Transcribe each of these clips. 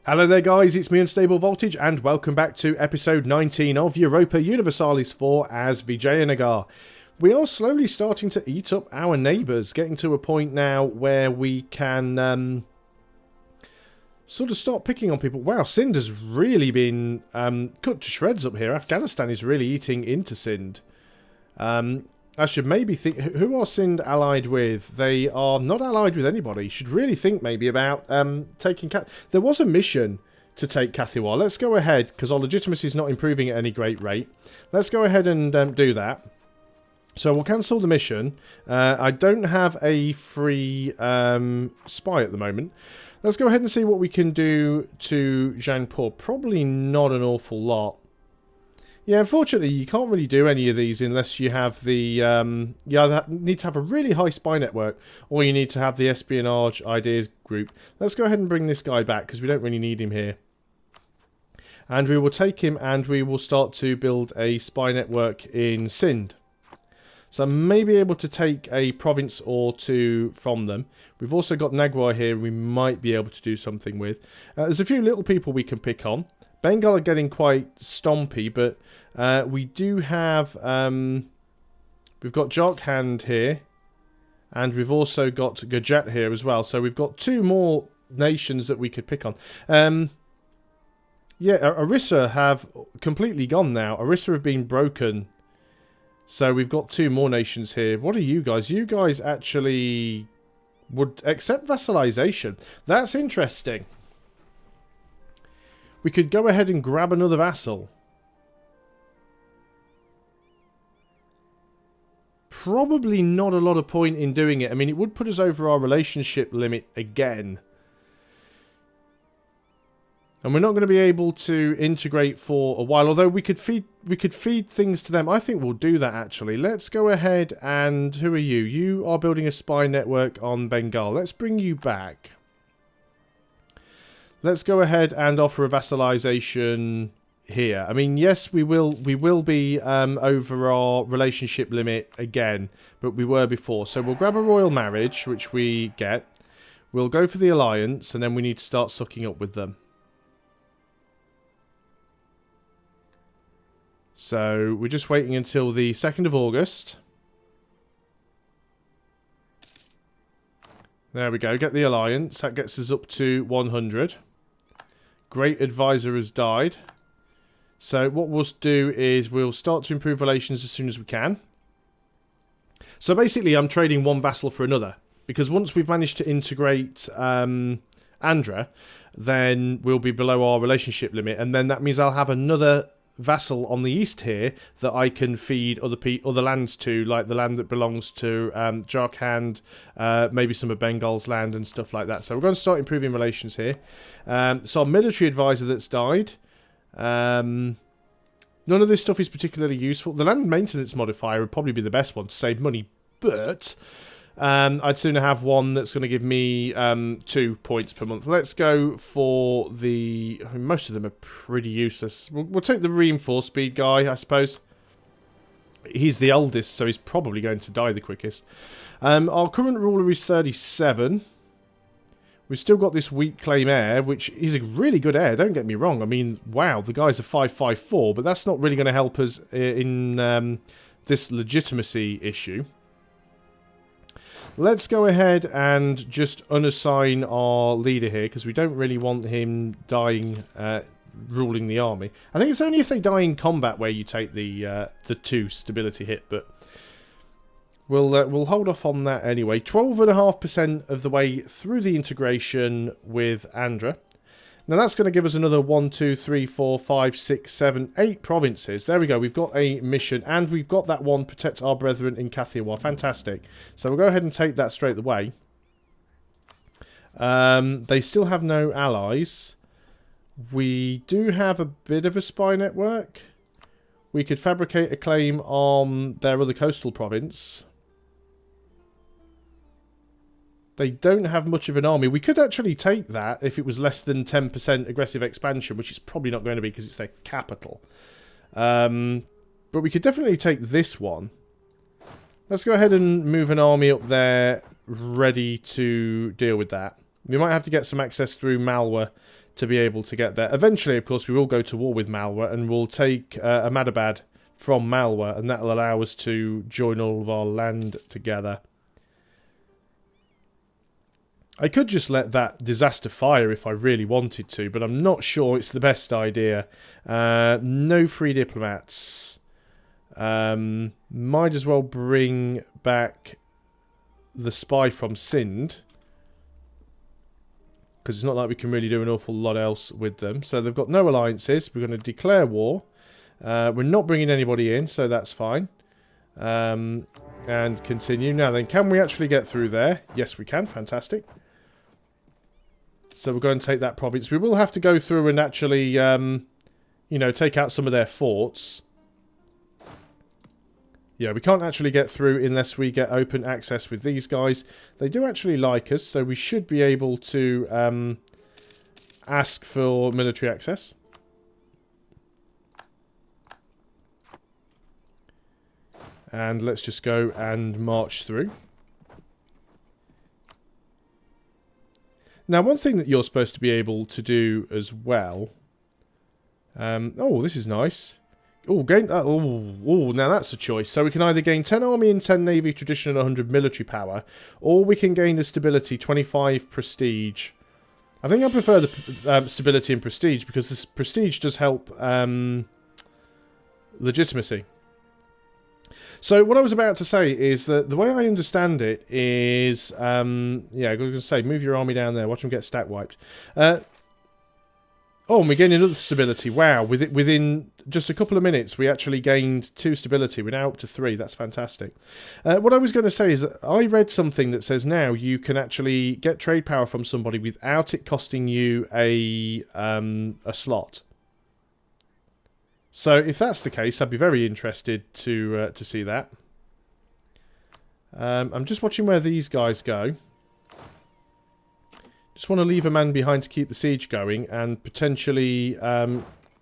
Hello there guys, it's me Unstable Voltage and welcome back to episode 19 of Europa Universalis IV as Vijayanagar. We are slowly starting to eat up our neighbours, getting to a point now where we can sort of start picking on people. Wow, Sind has really been cut to shreds up here. Afghanistan is really eating into Sind. I should maybe think, who are Sind allied with? They are not allied with anybody. Should really think maybe about taking... There was a mission to take Kathiawar. Let's go ahead, because our legitimacy is not improving at any great rate. Let's go ahead and do that. So we'll cancel the mission. I don't have a free spy at the moment. Let's go ahead and see what we can do to Jainpur. Probably not an awful lot. Yeah, unfortunately, you can't really do any of these unless you have the... you either need to have a really high spy network, or you need to have the espionage ideas group. Let's go ahead and bring this guy back, because we don't really need him here. And we will take him, and we will start to build a spy network in Sind. So I may be able to take a province or two from them. We've also got Nagwar here we might be able to do something with. There's a few little people we can pick on. Bengal are getting quite stompy, but we do have... we've got Jharkhand here, and we've also got Gujarat here as well. So we've got two more nations that we could pick on. Yeah, Orissa have completely gone now. Orissa have been broken. So we've got two more nations here. What are you guys? You guys actually would accept vassalization. That's interesting. We could go ahead and grab another vassal. Probably not a lot of point in doing it. I mean, it would put us over our relationship limit again. And we're not going to be able to integrate for a while. Although we could feed things to them. I think we'll do that actually. Let's go ahead and... Who are you? You are building a spy network on Bengal. Let's bring you back. Let's go ahead and offer a vassalization here. I mean, yes, we will be over our relationship limit again, but we were before. So we'll grab a royal marriage, which we get. We'll go for the alliance, and then we need to start sucking up with them. So we're just waiting until the 2nd of August. There we go. Get the alliance. That gets us up to 100. Great advisor has died. So what we'll do is we'll start to improve relations as soon as we can. So basically I'm trading one vassal for another. Because once we've managed to integrate Andhra, then we'll be below our relationship limit. And then that means I'll have another vassal on the east here that I can feed other lands to, like the land that belongs to Jharkhand, maybe some of Bengal's land and stuff like that. So we're going to start improving relations here. So our military advisor that's died. None of this stuff is particularly useful. The land maintenance modifier would probably be the best one to save money, but I'd sooner have one that's going to give me 2 points per month. Let's go for the... I mean, most of them are pretty useless. We'll take the reinforced speed guy, I suppose. He's the oldest, so he's probably going to die the quickest. Our current ruler is 37. We've still got this weak claim heir, which is a really good heir, don't get me wrong. I mean, wow, the guy's a 554, but that's not really going to help us in this legitimacy issue. Let's go ahead and just unassign our leader here, because we don't really want him dying, ruling the army. I think it's only if they die in combat where you take the 2 stability hit, but we'll hold off on that anyway. 12.5% of the way through the integration with Andhra. Now that's going to give us another 1, 2, 3, 4, 5, 6, 7, 8 provinces. There we go. We've got a mission, and we've got that one, protect our brethren in Kathiawar. Fantastic. So we'll go ahead and take that straight away. They still have no allies. We do have a bit of a spy network. We could fabricate a claim on their other coastal province. They don't have much of an army. We could actually take that if it was less than 10% aggressive expansion, which is probably not going to be because it's their capital. But we could definitely take this one. Let's go ahead and move an army up there ready to deal with that. We might have to get some access through malware to be able to get there. Eventually, of course, we will go to war with Malwa, and we'll take Ahmadabad from Malwa, and that'll allow us to join all of our land together. I could just let that disaster fire if I really wanted to, but I'm not sure it's the best idea. No free diplomats. Might as well bring back the spy from Sind, because it's not like we can really do an awful lot else with them. So they've got no alliances. We're going to declare war. We're not bringing anybody in, so that's fine. And continue. Now then, can we actually get through there? Yes, we can. Fantastic. So we're going to take that province. We will have to go through and actually, you know, take out some of their forts. Yeah, we can't actually get through unless we get open access with these guys. They do actually like us, so we should be able to ask for military access. And let's just go and march through. Now, one thing that you're supposed to be able to do as well... oh, this is nice. Oh, now that's a choice. So we can either gain 10 army and 10 navy tradition and 100 military power, or we can gain the stability, 25 prestige. I think I prefer the stability and prestige, because this prestige does help legitimacy. So what I was about to say is that the way I understand it is, yeah, I was going to say, move your army down there, watch them get stack wiped. Oh, and we gained another stability. Wow, within just a couple of minutes, we actually gained 2 stability. We're now up to 3. That's fantastic. What I was going to say is that I read something that says now you can actually get trade power from somebody without it costing you a slot. So if that's the case, I'd be very interested to see that. I'm just watching where these guys go. Just want to leave a man behind to keep the siege going and potentially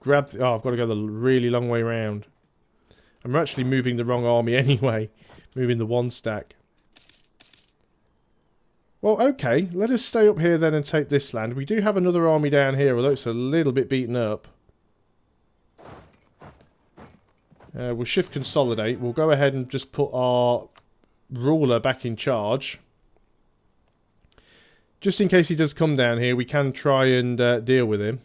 grab... oh, I've got to go the really long way around. I'm actually moving the wrong army anyway. Moving the 1 stack. Well, okay. Let us stay up here then and take this land. We do have another army down here, although it's a little bit beaten up. We'll shift consolidate. We'll go ahead and just put our ruler back in charge. Just in case he does come down here, we can try and deal with him.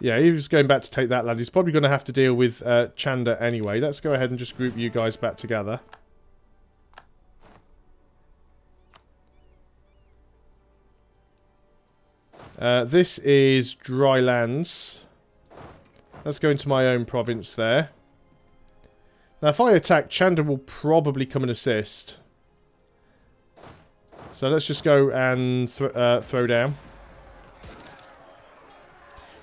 Yeah, he was going back to take that land. He's probably going to have to deal with Chanda anyway. Let's go ahead and just group you guys back together. This is dry lands. Let's go into my own province there. Now, if I attack, Chanda will probably come and assist. So let's just go and throw down.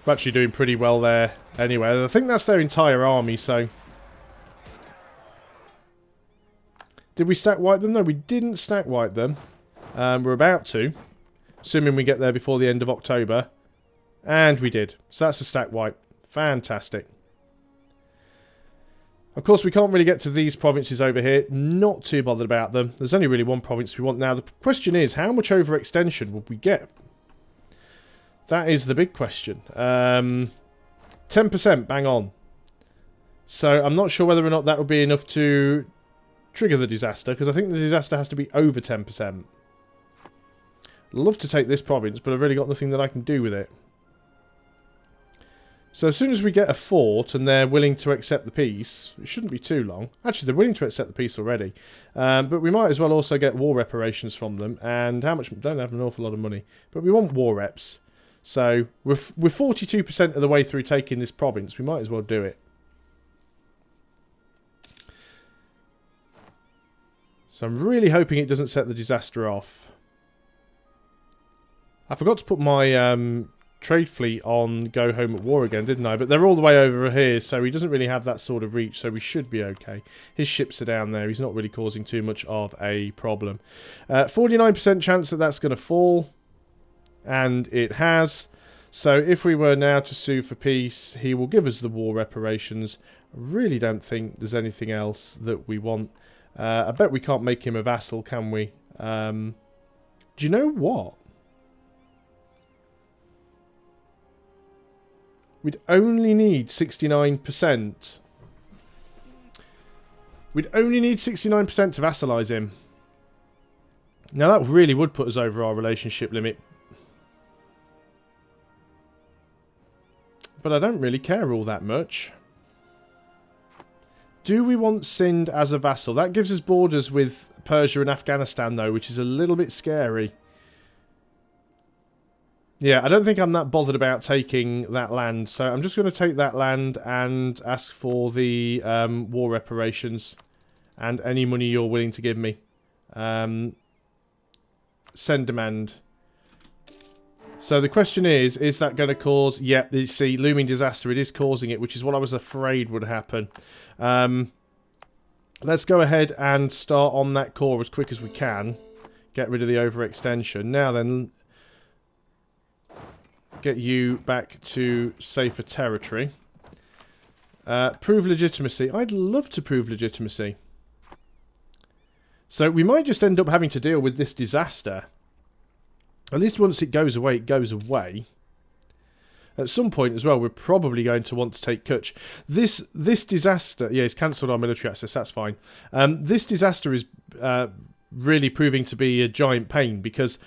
We're actually doing pretty well there anyway. I think that's their entire army, so... Did we stack wipe them? No, we didn't stack wipe them. We're about to. Assuming we get there before the end of October. And we did. So that's a stack wipe. Fantastic. Of course, we can't really get to these provinces over here. Not too bothered about them. There's only really one province we want now. The question is, how much overextension would we get? That is the big question. 10%, bang on. So I'm not sure whether or not that would be enough to trigger the disaster, because I think the disaster has to be over 10%. I'd love to take this province, but I've really got nothing that I can do with it. So as soon as we get a fort and they're willing to accept the peace, it shouldn't be too long. Actually, they're willing to accept the peace already. But we might as well also get war reparations from them. And how much? We don't have an awful lot of money. But we want war reps. So we're 42% of the way through taking this province. We might as well do it. So I'm really hoping it doesn't set the disaster off. I forgot to put my... trade fleet on go home at war again, didn't I? But they're all the way over here, so he doesn't really have that sort of reach, so we should be okay. His ships are down there. He's not really causing too much of a problem. 49% chance that that's going to fall, and it has. So if we were now to sue for peace, he will give us the war reparations. I really don't think there's anything else that we want. I bet we can't make him a vassal, can we? Do you know what? We'd only need 69%. We'd only need 69% to vassalize him. Now that really would put us over our relationship limit. But I don't really care all that much. Do we want Sind as a vassal? That gives us borders with Persia and Afghanistan though, which is a little bit scary. Yeah, I don't think I'm that bothered about taking that land. So I'm just going to take that land and ask for the war reparations. And any money you're willing to give me. Send demand. So the question is that going to cause... Yep, you see, looming disaster. It is causing it, which is what I was afraid would happen. Let's go ahead and start on that core as quick as we can. Get rid of the overextension. Now then, get you back to safer territory. Prove legitimacy. I'd love to prove legitimacy. So we might just end up having to deal with this disaster. At least once it goes away, it goes away. At some point as well, we're probably going to want to take Kutch. This disaster... Yeah, it's cancelled our military access, that's fine. This disaster is really proving to be a giant pain because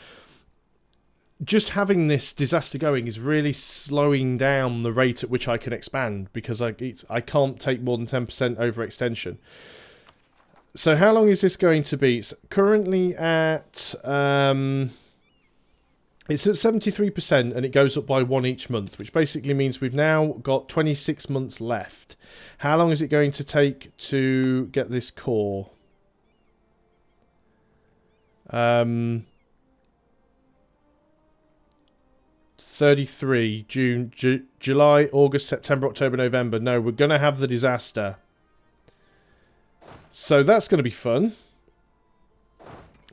just having this disaster going is really slowing down the rate at which I can expand because I can't take more than 10% overextension. So how long is this going to be? It's currently at... it's at 73% and it goes up by 1 each month, which basically means we've now got 26 months left. How long is it going to take to get this core? 33, June, July, August, September, October, November. No, we're going to have the disaster. So that's going to be fun.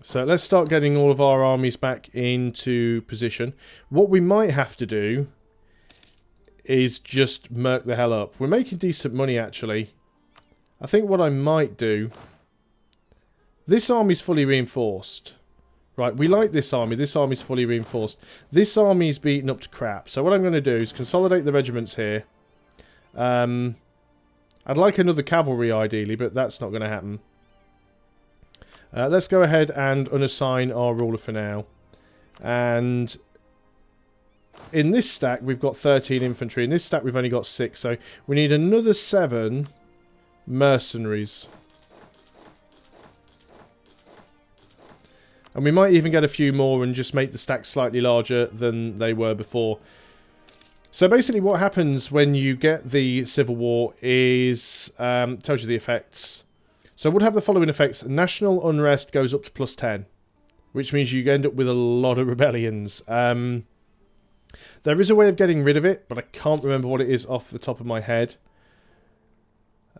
So let's start getting all of our armies back into position. What we might have to do is just murk the hell up. We're making decent money, actually. I think what I might do... This army's fully reinforced. Right, we like this army. This army's fully reinforced. This army's beaten up to crap. So what I'm going to do is consolidate the regiments here. I'd like another cavalry, ideally, but that's not going to happen. Let's go ahead and unassign our ruler for now. And in this stack, we've got 13 infantry. In this stack, we've only got 6. So we need another 7 mercenaries. And we might even get a few more and just make the stacks slightly larger than they were before. So basically what happens when you get the Civil War is... tells you the effects. So it would have the following effects. National unrest goes up to +10. Which means you end up with a lot of rebellions. There is a way of getting rid of it, but I can't remember what it is off the top of my head.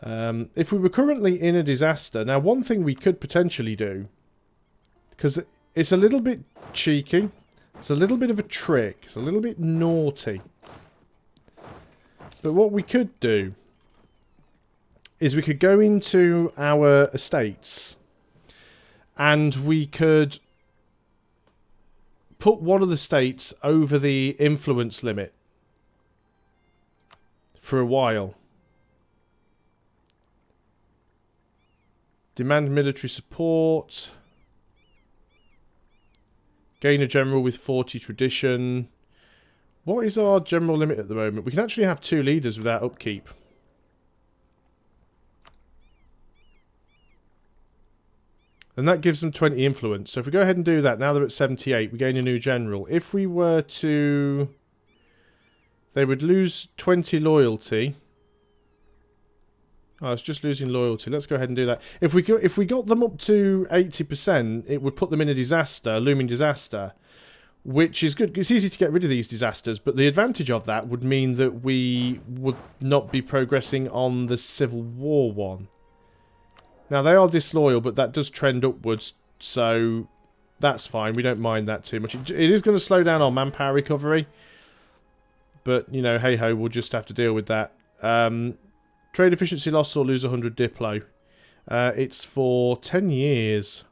If we were currently in a disaster... Now, one thing we could potentially do... Because it's a little bit cheeky. It's a little bit of a trick. It's a little bit naughty. But what we could do is we could go into our estates and we could put one of the states over the influence limit for a while. Demand military support. Gain a general with 40 tradition. What is our general limit at the moment? We can actually have 2 leaders without upkeep. And that gives them 20 influence. So if we go ahead and do that, now they're at 78, we gain a new general. If we were to... They would lose 20 loyalty. Oh, it's just losing loyalty. Let's go ahead and do that. If we got them up to 80%, it would put them in a disaster, a looming disaster. Which is good. It's easy to get rid of these disasters, but the advantage of that would mean that we would not be progressing on the Civil War one. Now, they are disloyal, but that does trend upwards, so that's fine. We don't mind that too much. It is going to slow down our manpower recovery, but, you know, hey-ho, we'll just have to deal with that. Trade efficiency loss or lose 100 Diplo. It's for 10 years.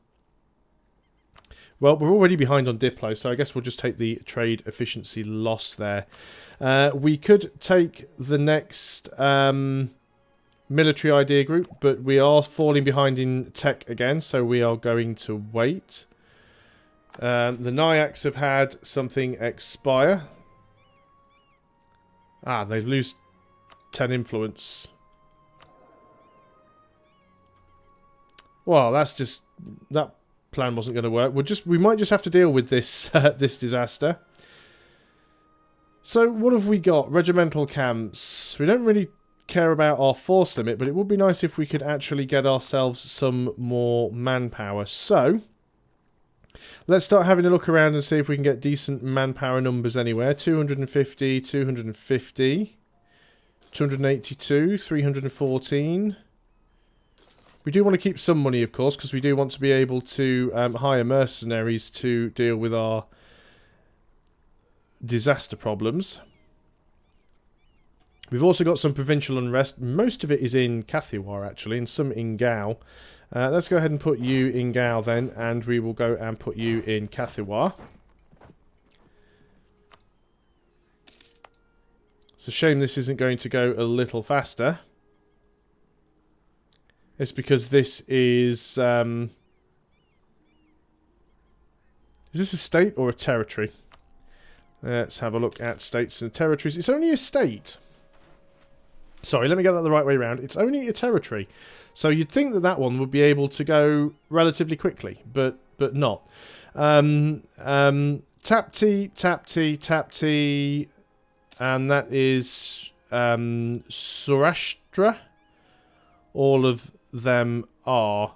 Well, we're already behind on Diplo, so I guess we'll just take the trade efficiency loss there. We could take the next military idea group, but we are falling behind in tech again, so we are going to wait. The Nayaks have had something expire. Ah, they lose 10 influence. Well, that's just... that plan wasn't going to work. We might just have to deal with this this disaster. So, what have we got? Regimental camps. We don't really care about our force limit, but it would be nice if we could actually get ourselves some more manpower. So, let's start having a look around and see if we can get decent manpower numbers anywhere. 250, 250, 282, 314. We do want to keep some money, of course, because we do want to be able to hire mercenaries to deal with our disaster problems. We've also got some provincial unrest. Most of it is in Kathiawar, actually, and some in Gao. Let's go ahead and put you in Gao then, and we will go and put you in Kathiawar. It's a shame this isn't going to go a little faster. It's because this is this a state or a territory? Let's have a look at states and territories. It's only a state. Sorry, let me get that the right way around. It's only a territory. So you'd think that that one would be able to go relatively quickly, but not. Tapti, Tapti, Tapti, and that is Saurashtra. All of them are.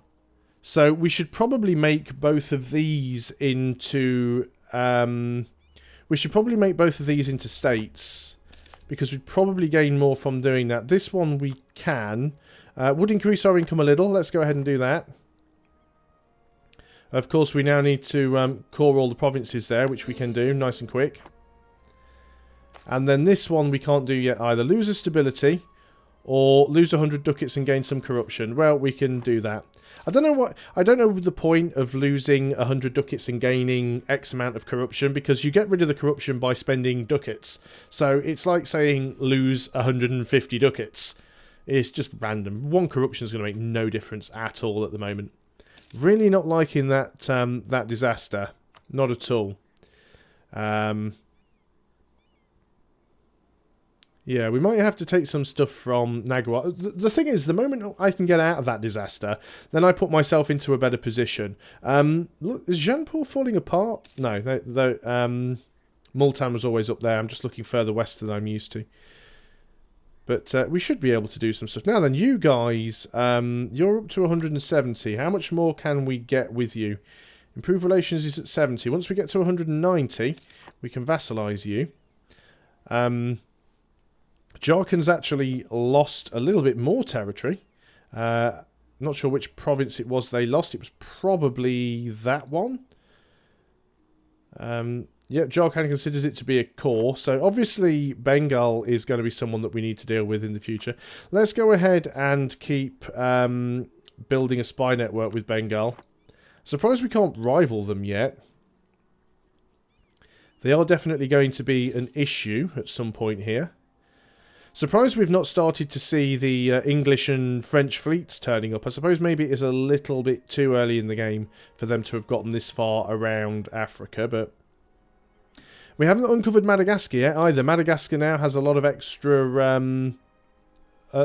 So we should probably make both of these into states, because we'd probably gain more from doing that. This one we can. Would increase our income a little. Let's go ahead and do that. Of course, we now need to core all the provinces there, which we can do nice and quick. And then this one we can't do yet either. Lose a stability, or lose 100 ducats and gain some corruption. Well, we can do that. I don't know the point of losing 100 ducats and gaining X amount of corruption, because you get rid of the corruption by spending ducats. So it's like saying lose 150 ducats. It's just random. One corruption is going to make no difference at all at the moment. Really not liking that that disaster. Not at all. Yeah, we might have to take some stuff from Nagawa. The thing is, the moment I can get out of that disaster, then I put myself into a better position. Look, is Jaipur falling apart? No, Multan was always up there. I'm just looking further west than I'm used to. But we should be able to do some stuff. Now then, you guys, you're up to 170. How much more can we get with you? Improve relations is at 70. Once we get to 190, we can vassalize you. Jharkhand's actually lost a little bit more territory. Not sure which province it was they lost. It was probably that one. Yeah, Jharkhand considers it to be a core. So obviously Bengal is going to be someone that we need to deal with in the future. Let's go ahead and keep building a spy network with Bengal. Surprised we can't rival them yet. They are definitely going to be an issue at some point here. Surprised we've not started to see the English and French fleets turning up. I suppose maybe it is a little bit too early in the game for them to have gotten this far around Africa, but we haven't uncovered Madagascar yet either. Madagascar now has a lot of extra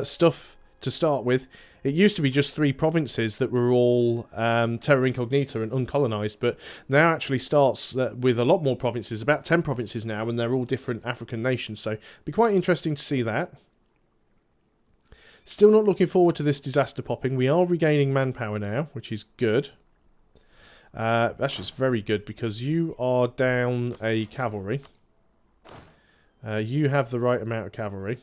stuff to start with. It used to be just 3 provinces that were all terra incognita and uncolonised, but now actually starts with a lot more provinces, about 10 provinces now, and they're all different African nations, so it'll be quite interesting to see that. Still not looking forward to this disaster popping. We are regaining manpower now, which is good. That's just very good, because you are down a cavalry. You have the right amount of cavalry.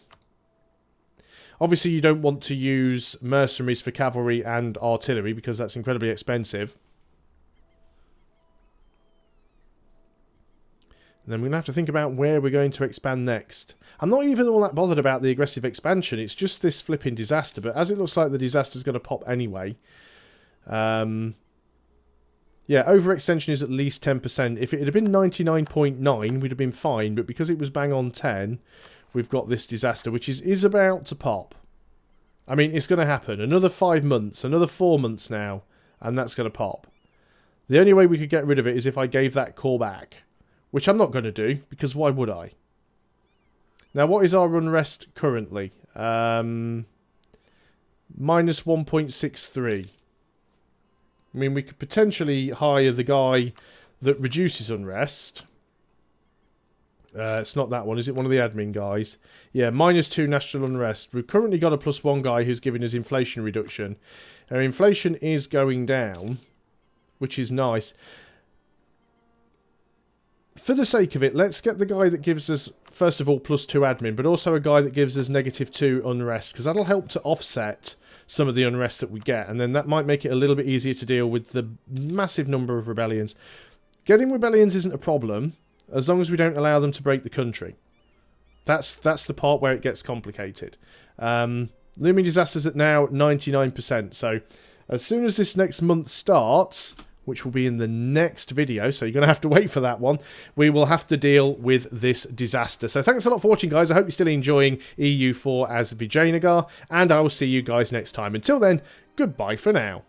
Obviously, you don't want to use mercenaries for cavalry and artillery, because that's incredibly expensive. And then we're going to have to think about where we're going to expand next. I'm not even all that bothered about the aggressive expansion. It's just this flipping disaster. But as it looks like the disaster's going to pop anyway, Yeah, overextension is at least 10%. If it had been 99.9, we'd have been fine. But because it was bang on 10, we've got this disaster, which is about to pop. I mean, it's going to happen. Another 5 months, another 4 months now, and that's going to pop. The only way we could get rid of it is if I gave that core back, which I'm not going to do, because why would I? Now, what is our unrest currently? Minus 1.63. I mean, we could potentially hire the guy that reduces unrest. It's not that one, is it? One of the admin guys. Yeah, -2 national unrest. We've currently got a +1 guy who's giving us inflation reduction. Our inflation is going down, which is nice. For the sake of it, let's get the guy that gives us, first of all, +2 admin, but also a guy that gives us -2 unrest, because that'll help to offset some of the unrest that we get, and then that might make it a little bit easier to deal with the massive number of rebellions. Getting rebellions isn't a problem, as long as we don't allow them to break the country. That's the part where it gets complicated. Looming disasters at now 99%, so as soon as this next month starts, which will be in the next video, so you're going to have to wait for that one, we will have to deal with this disaster. So thanks a lot for watching, guys. I hope you're still enjoying EU4 as Vijayanagar, and I will see you guys next time. Until then, goodbye for now.